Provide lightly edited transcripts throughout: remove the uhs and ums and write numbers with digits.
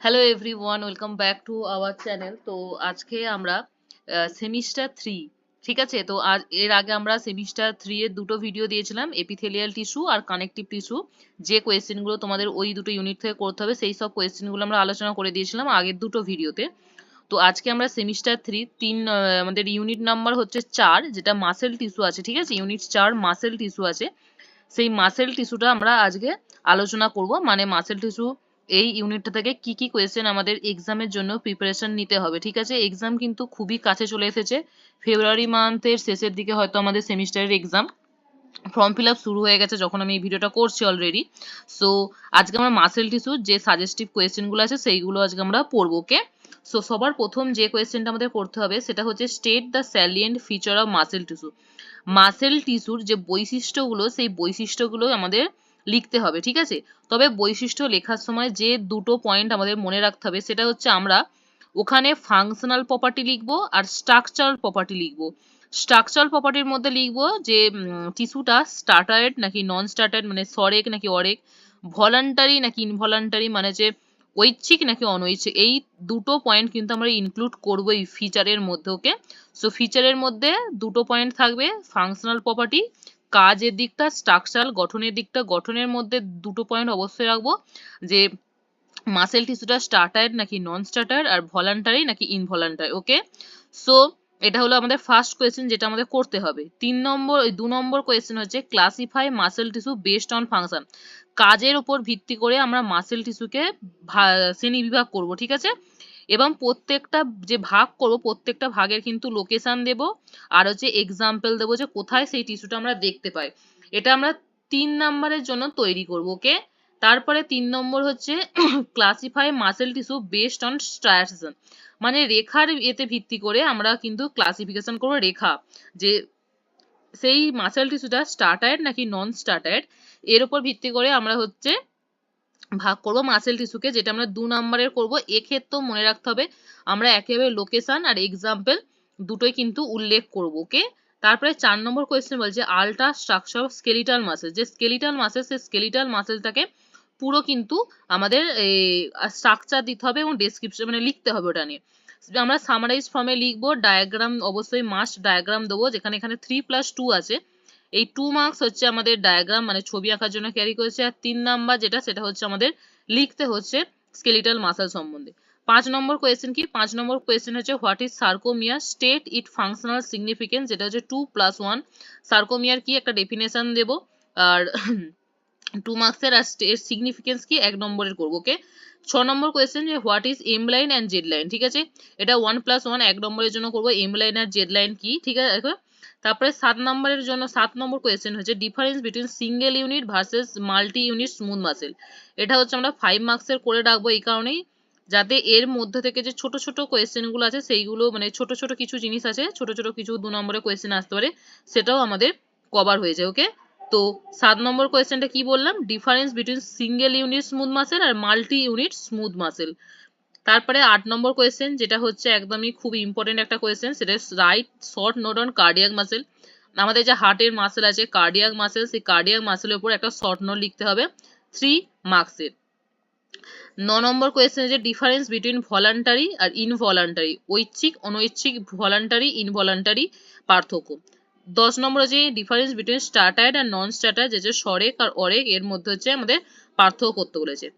Hello everyone, welcome back to our channel. তো আজকে আমরা সেমিস্টার 3, ঠিক আছে? তো আজ এর আগে আমরা সেমিস্টার 3 এর দুটো ভিডিও দিয়েছিলাম, এপিথেলিয়াল টিস্যু আর কানেকটিভ টিস্যু। যে কোয়েশ্চেন গুলো তোমাদের ওই দুটো ইউনিট থেকে করতে হবে সেই সব কোয়েশ্চেন গুলো আমরা আলোচনা করে দিয়েছিলাম আগের দুটো ভিডিওতে। তো আজকে আমরা সেমিস্টার 3 আমাদের ইউনিট নাম্বার হচ্ছে 4, যেটা মাসেল টিস্যু আছে, ঠিক আছে? ইউনিট 4 মাসেল টিস্যু আছে। সেই মাসেল টিস্যুটা আমরা আজকে আলোচনা করব, মানে মাসেল টিস্যু এই ইউনিটটা থেকে কি কি কোয়েশ্চেন আমাদের এক্সামের জন্য প্রিপারেশন নিতে হবে, ঠিক আছে? এক্সাম কিন্তু খুবই কাছে চলে এসেছে। ফেব্রুয়ারি মান্থের শেষের দিকে হয়তো আমাদের সেমিস্টারের এক্সাম। ফর্ম ফিল আপ শুরু হয়ে গেছে যখন আমি এই ভিডিওটা করছি অলরেডি। সো আজকে আমরা মাসেল টিস্যুর যে সাজেস্টিভ কোয়েশ্চেনগুলো আছে সেইগুলো আজকে আমরা পড়বো, ওকে? সো সবার প্রথম যে কোয়েশ্চেনটা আমাদের করতে হবে সেটা হচ্ছে state the salient feature of muscle tissue. Muscle টিস্যুর যে বৈশিষ্ট্যগুলো সেই বৈশিষ্ট্যগুলো আমাদের লিখতে হবে, ঠিক আছে? তবে বৈশিষ্ট্য লেখার সময় যে দুটো পয়েন্ট আমাদের মনে রাখতে হবে সেটা হচ্ছে আমরা ওখানে ফাংশনাল প্রপার্টি লিখবো আর স্ট্রাকচারাল প্রপার্টি লিখবো। স্ট্রাকচারাল প্রপার্টির মধ্যে লিখবো যে টিস্যুটা স্টার্টারেড নাকি নন স্টার্টারেড, মানে সরেক নাকি অরেক, ভলান্টারি নাকি ইনভলান্টারি, মানে যে ঐচ্ছিক নাকি অনৈচ্ছিক। এই দুটো পয়েন্ট কিন্তু আমরা ইনক্লুড করবো এই ফিচারের মধ্যে, ওকে? সো ফিচারের মধ্যে দুটো পয়েন্ট থাকবে, ফাংশনাল প্রপার্টি কাজের দিকটা, স্ট্রাকচারাল গঠনের দিকটা। গঠনের মধ্যে দুটো পয়েন্ট অবশ্যই রাখবো, যে মাসেল টিস্যুটা স্টার্টার্ড নাকি নন স্টার্টার্ড আর ভলান্টারি নাকি ইনভলান্টারি, ওকে? সো এটা হলো আমাদের ফার্স্ট কোয়েশ্চেন যেটা আমাদের করতে হবে। 2 নম্বর কোয়েশ্চেন হচ্ছে classify muscle tissue based on function. কাজের উপর ভিত্তি করে আমরা মাসেল টিস্যুকে শ্রেণী বিভাগ করব, ঠিক আছে? এবং প্রত্যেকটা যে ভাগ করব প্রত্যেকটা ভাগের কিন্তু লোকেশন দেব, আর হচ্ছে এক্সাম্পল দেবো যে কোথায় সেই টিস্যুটা আমরা দেখতে পাই। এটা আমরা 3 নম্বরের জন্য তৈরি করব, ওকে? তারপরে 3 নম্বর হচ্ছে classify muscle tissue based on striations. মানে রেখার এতে ভিত্তি করে আমরা কিন্তু ক্লাসিফিকেশন করব, রেখা, যে সেই মাসেল টিস্যুটা স্টার্টার্ড নাকি নন স্টার্টার্ড, এর উপর ভিত্তি করে আমরা হচ্ছে ভাগ করব মাসেল টিস্যুকে, যেটা আমরা 2 নম্বরের করব। এক্ষেত্রেও মনে রাখতে হবে আমরা একেবারে লোকেশন আর এক্সাম্পল দুটোই কিন্তু উল্লেখ করব, ওকে? তারপরে 4 নম্বর কোয়েশ্চেন বলছে ultra structure of skeletal muscle. যে স্কেলিটাল মাসেল, সেই স্কেলিটাল মাসেলটাকে পুরো কিন্তু আমাদের স্ট্রাকচার দিতে হবে এবং ডেসক্রিপশন মানে লিখতে হবে ওটা নিয়ে। আমরা সামারাইজ ফর্মে লিখবো, ডায়াগ্রাম অবশ্যই মাস্ট ডায়াগ্রাম দেবো, যেখানে এখানে 3+2 আছে। এই 2 মার্কস হচ্ছে আমাদের ডায়াগ্রাম মানে ছবি আঁকার জন্য ক্যারি করেছে। আর 3 নাম্বার যেটা সেটা হচ্ছে আমাদের লিখতে হচ্ছে স্কেলিটাল মাসল সম্বন্ধে। 5 নম্বর কোয়েশ্চেন কি? 5 নম্বর কোয়েশ্চেন হচ্ছে what is sarcomere, state it functional significance, যেটা হচ্ছে 2+1। সার্কোমিয়ার কি একটা ডেফিনেশন দেব, আর 2 মার্কসের, আর এর সিগনিফিকেন্স কি 1 নম্বরের করবো, ওকে? 6 নম্বর কোয়েশ্চেন যে what is M line and Z line, ঠিক আছে? এটা 1+1 1 নম্বরের জন্য করবো, এম লাইন আর জেড লাইন কি, ঠিক আছে? তারপরে 7 নম্বরের জন্য 7 নম্বর কোয়েশ্চেন হচ্ছে difference between single unit versus multi unit smooth muscle. এটা হচ্ছে আমরা 5 মার্কসের করে রাখবো এই কারণেই, যাতে এর মধ্যে থেকে যে ছোট ছোট কোয়েশ্চেন গুলো আছে সেইগুলো, মানে ছোট ছোট কিছু জিনিস আছে, ছোট ছোট কিছু 2 নম্বরের কোয়েশ্চেন আসতে পারে, সেটাও আমাদের কভার হয়ে যায়, ওকে? তো 7 নম্বর কোয়েশ্চেনটা কি বললাম? Difference between single unit smooth muscle আর মাল্টি ইউনিট স্মুথ মাসেল। তারপরে 8 নম্বর কোয়েশ্চেন যেটা হচ্ছে একদমই খুব ইম্পর্টেন্ট একটা কোয়েশ্চেন, সেটা right short note on cardiac muscle. আমাদের যে হার্টের মাসেল আছে কার্ডিয়াক মাসেল, সেই কার্ডিয়াক মাসেলের উপর একটা শর্ট নোট লিখতে হবে 3 মার্কসের। 9 নম্বর কোয়েশ্চেন যে ডিফারেন্স বিটুইন ভলান্টারি আর ইনভলান্টারি, ঐচ্ছিক অনৈচ্ছিক, ভলান্টারি ইনভলান্টারি পার্থক্য। 10 নম্বর যে ডিফারেন্স বিটুইন স্টার্টার্ড আর নন স্টার্টার্ড, যে সরেক আর অরেক, এর মধ্যে হচ্ছে আমাদের পার্থক্য করতে বলেছে।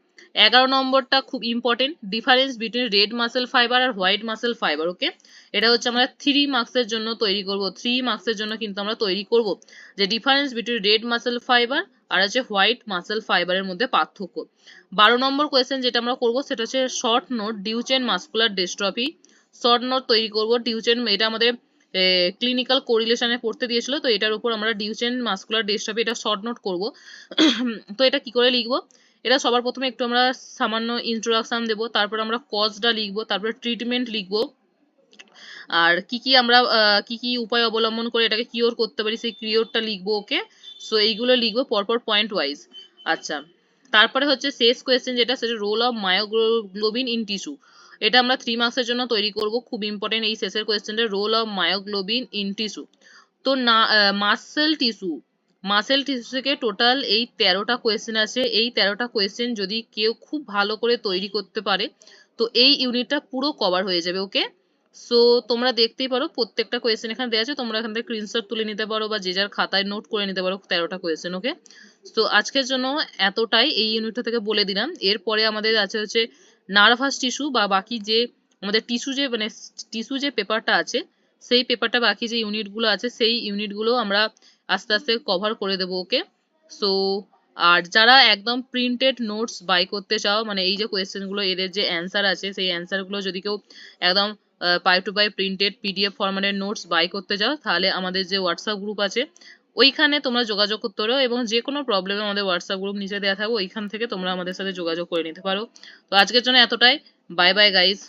11 নম্বরটা খুব important, difference between red muscle fibre আর হোয়াইট মাসেল ফাইবার, ওকে? এটা হচ্ছে আমরা 3 মার্কসের জন্য তৈরি করব, 3 মার্কসের জন্য কিন্তু আমরা তৈরি করব যে difference between red muscle fibre আর হচ্ছে হোয়াইট মাসেল ফাইবারের মধ্যে পার্থক্য। 12 নম্বর কোয়েশ্চেন যেটা আমরা করব সেটা হচ্ছে short note Duchenne muscular dystrophy. Short note তৈরি করব ডিউচেন, এটা আমাদের ক্লিনিক্যাল কোরিলেশনে পড়তে দিয়েছিল, তো এটার উপর আমরা ডিউচেন মাসকুলার ডিস্ট্রফি এটা শর্ট নোট করব। তো এটা কি করে লিখবো? এটা সবার প্রথমে একটু আমরা সামান্য ইন্ট্রোডাকশন দেব, তারপর আমরা কজটা লিখবো, তারপর ট্রিটমেন্ট লিখবো, আর কি আমরা কি উপায় অবলম্বন করে এটাকে কিওর করতে পারি সেই কিওরটা লিখবো, ওকে? সো এইগুলো লিখবো পরপর পয়েন্ট ওয়াইজ। আচ্ছা, তারপরে হচ্ছে শেষ কোয়েশ্চেন যেটা, সেটা role of myoglobin in tissue. এটা আমরা 3 মার্কসের জন্য তৈরি করব, খুব ইম্পর্টেন্ট এই শেষের কোয়েশ্চেনটা, role of myoglobin in tissue. তো না, মাসেল টিস্যু মাসেল টিস্যু থেকে টোটাল এই 13টা কোয়েশ্চেন আছে। এই 13টা কোয়েশ্চেন যদি কেউ খুব ভালো করে তৈরি করতে পারে তো এই ইউনিটটা পুরো কভার হয়ে যাবে। ওকে, সো তোমরা দেখতেই পারো প্রত্যেকটা কোয়েশ্চেন এখানে দেওয়া আছে, তোমরা এখান থেকে স্ক্রিনশট তুলে নিতে পারো বা যে যার খাতায় নোট করে নিতে পারো 13টা কোয়েশ্চেন। ওকে, সো আজকের জন্য এতটাই এই ইউনিটটা থেকে বলে দিলাম। এরপরে আমাদের আছে হচ্ছে নার্ভাস টিস্যু বা বাকি যে আমাদের টিস্যু যে মানে টিস্যু যে পেপারটা আছে সেই পেপারটা বাকি যে ইউনিটগুলো আছে সেই ইউনিটগুলো আমরা আস্তে আস্তে কভার করে দেবো। ওকে, সো আর যারা একদম প্রিন্টেড নোটস বাই করতে চাও, মানে এই যে কোয়েশ্চেনগুলো এদের যে অ্যান্সার আছে সেই অ্যান্সারগুলো যদি কেউ একদম পাই টু পাই প্রিন্টেড পিডিএফ ফরম্যাটের নোটস বাই করতে চাও তাহলে আমাদের যে হোয়াটসঅ্যাপ গ্রুপ আছে ওইখানে তোমরা যোগাযোগ করতে পারো, এবং যে কোনো প্রবলেমে আমাদের হোয়াটসঅ্যাপ গ্রুপ নিচে দেওয়া থাকবে, ওইখান থেকে তোমরা আমাদের সাথে যোগাযোগ করে নিতে পারো। তো আজকের জন্য এতটাই। Bye bye guys.